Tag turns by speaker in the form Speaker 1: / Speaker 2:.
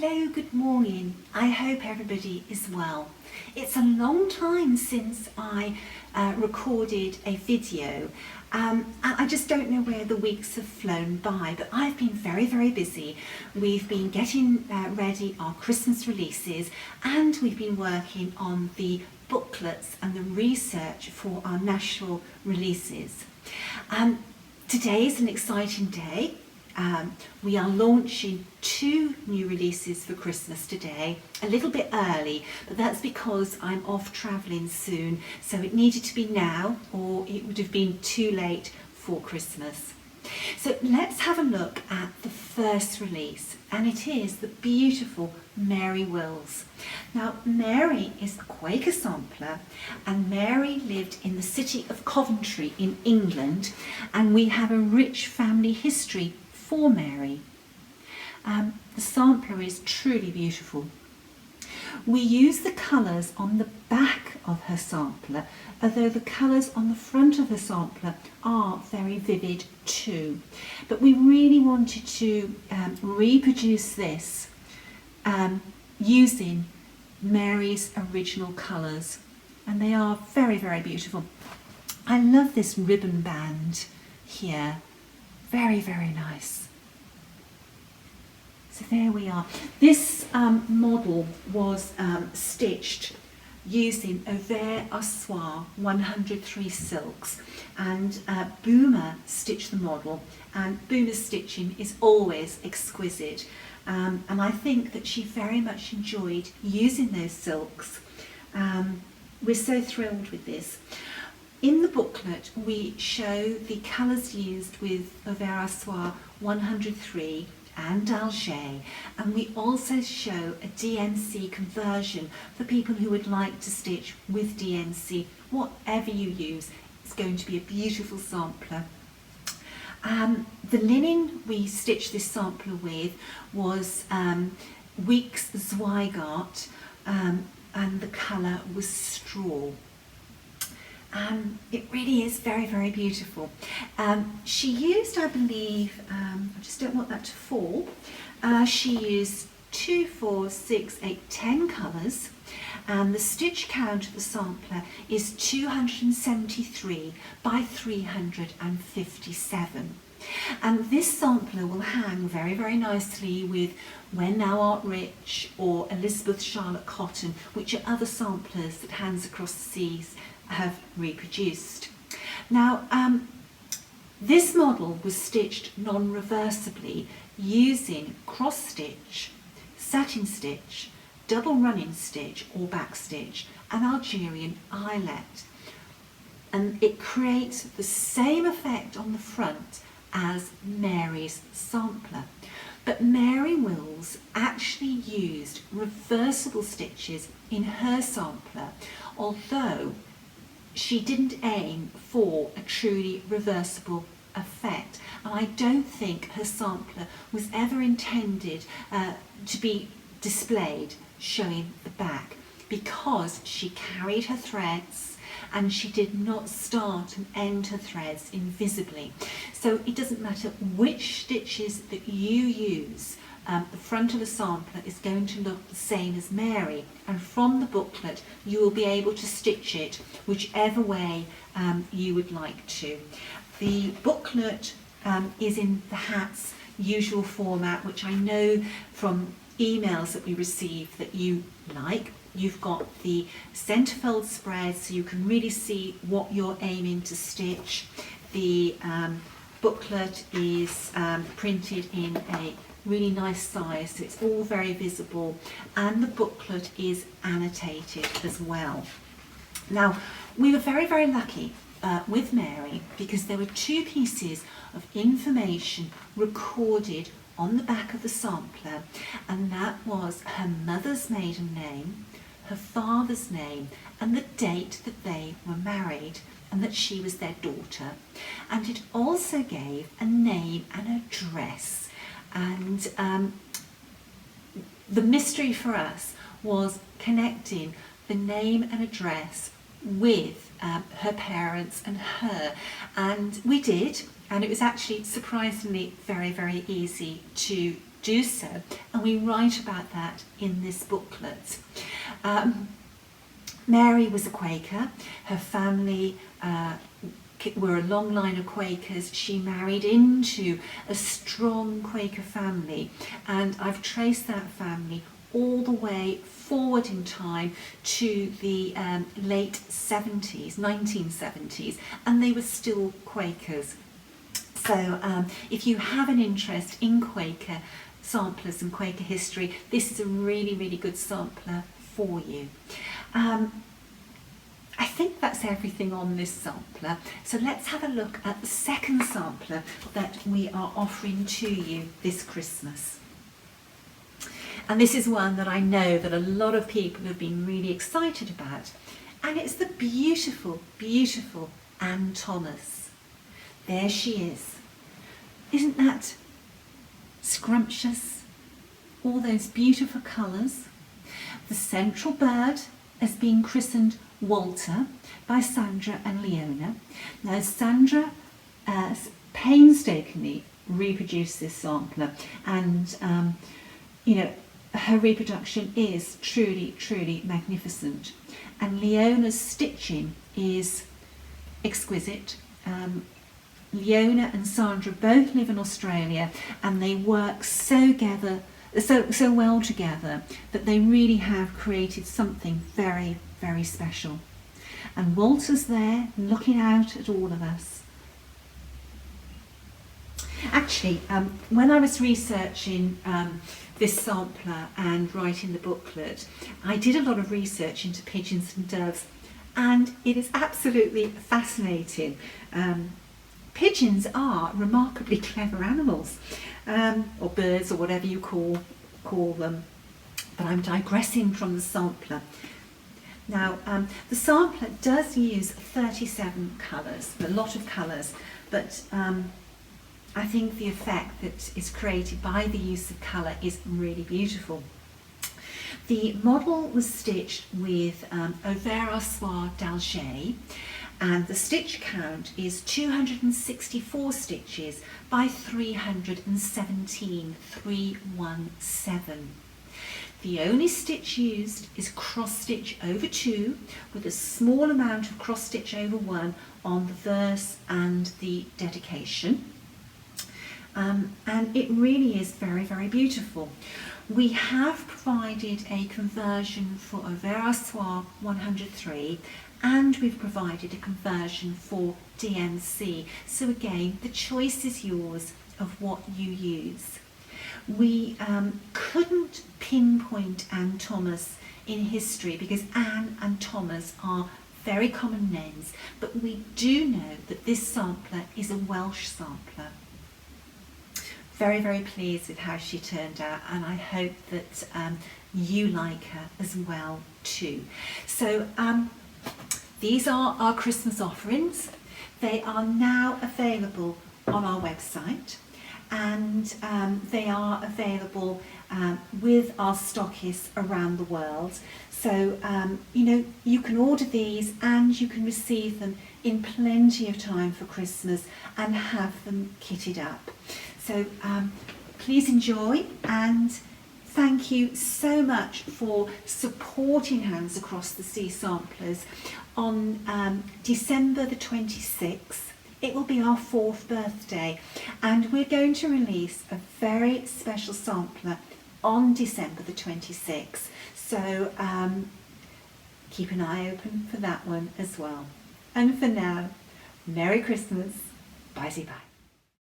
Speaker 1: Hello, good morning. I hope everybody is well. It's a long time since I recorded a video. I just don't know where the weeks have flown by, but I've been very busy. We've been getting ready our Christmas releases, and we've been working on the booklets and the research for our national releases. Today is an exciting day. We are launching 2 new releases for Christmas today, a little bit early, but that's because I'm off travelling soon, so it needed to be now or it would have been too late for Christmas. So let's have a look at the first release, and it is the beautiful Mary Wills. Now, Mary is a Quaker sampler, and Mary lived in the city of Coventry in England, and we have a rich family history for Mary. The sampler is truly beautiful. We use the colours on the back of her sampler, although the colours on the front of her sampler are very vivid too. But we really wanted to reproduce this using Mary's original colours, and they are very beautiful. I love this ribbon band here. Very nice. So there we are. This model was stitched using Auvert Ossoir 103 silks, and Boomer stitched the model, and Boomer's stitching is always exquisite, and I think that she very much enjoyed using those silks. We're so thrilled with this. In the booklet, we show the colours used with Auvert Ossoir 103 and Alger, and we also show a DNC conversion for people who would like to stitch with DNC. Whatever you use, it's going to be a beautiful sampler. The linen we stitched this sampler with was Weeks Zweigart, and the colour was straw. It really is very beautiful. She used, I believe, I just don't want that to fall, she used 2, 4, 6, 8, 10 colours, and the stitch count of the sampler is 273 by 357. And this sampler will hang very nicely with When Thou Art Rich or Elizabeth Charlotte Cotton, which are other samplers that Hands Across the Seas have reproduced. Now, this model was stitched non-reversibly using cross stitch, satin stitch, double running stitch or back stitch, and Algerian eyelet, and it creates the same effect on the front as Mary's sampler. But Mary Wills actually used reversible stitches in her sampler, although she didn't aim for a truly reversible effect, and I don't think her sampler was ever intended to be displayed showing the back, because she carried her threads and she did not start and end her threads invisibly. So it doesn't matter which stitches that you use, the front of the sampler is going to look the same as Mary, and from the booklet you will be able to stitch it whichever way you would like to. The booklet is in the hat's usual format, which I know from emails that we receive that you like. You've got the centerfold spread so you can really see what you're aiming to stitch. The booklet is printed in a really nice size, so it's all very visible, and the booklet is annotated as well. Now, we were very lucky with Mary, because there were 2 pieces of information recorded on the back of the sampler, and that was her mother's maiden name, her father's name, and the date that they were married, and that she was their daughter. And it also gave a name and address. And the mystery for us was connecting the name and address with her parents and her, and we did, and it was actually surprisingly very easy to do so, and we write about that in this booklet. Mary was a Quaker. Her family were a long line of Quakers. She married into a strong Quaker family, and I've traced that family all the way forward in time to the late 70s, 1970s, and they were still Quakers. So if you have an interest in Quaker samplers and Quaker history, this is a really, really good sampler for you. I think that's everything on this sampler. So let's have a look at the second sampler that we are offering to you this Christmas. And this is one that I know that a lot of people have been really excited about. And it's the beautiful, beautiful Anne Thomas. There she is. Isn't that scrumptious? All those beautiful colours. The central bird has been christened Walter by Sandra and Leona. Now Sandra painstakingly reproduced this sampler, and you know, her reproduction is truly, truly magnificent. And Leona's stitching is exquisite. Leona and Sandra both live in Australia, and they work so well together that they really have created something very, very special. And Walter's there looking out at all of us. Actually, when I was researching this sampler and writing the booklet, I did a lot of research into pigeons and doves, and it is absolutely fascinating. Pigeons are remarkably clever animals, or birds, or whatever you call them. But I'm digressing from the sampler. Now, the sampler does use 37 colours, a lot of colours, but I think the effect that is created by the use of colour is really beautiful. The model was stitched with Auvert Soie d'Alger, and the stitch count is 264 stitches by 317. The only stitch used is cross stitch over 2, with a small amount of cross stitch over 1 on the verse and the dedication. And it really is very, very beautiful. We have provided a conversion for Auvert Soie 103, and we've provided a conversion for DMC. So again, the choice is yours of what you use. We couldn't pinpoint Anne Thomas in history because Anne and Thomas are very common names, but we do know that this sampler is a Welsh sampler. Very, very pleased with how she turned out, and I hope that you like her as well too. So these are our Christmas offerings. They are now available on our website, and they are available with our stockists around the world. So you know, you can order these and you can receive them in plenty of time for Christmas and have them kitted up. So please enjoy, and thank you so much for supporting Hands Across the Sea Samplers. On December the 26th, it will be our 4th birthday, and we're going to release a very special sampler on December the 26th. So keep an eye open for that one as well. And for now, Merry Christmas. Bye-bye.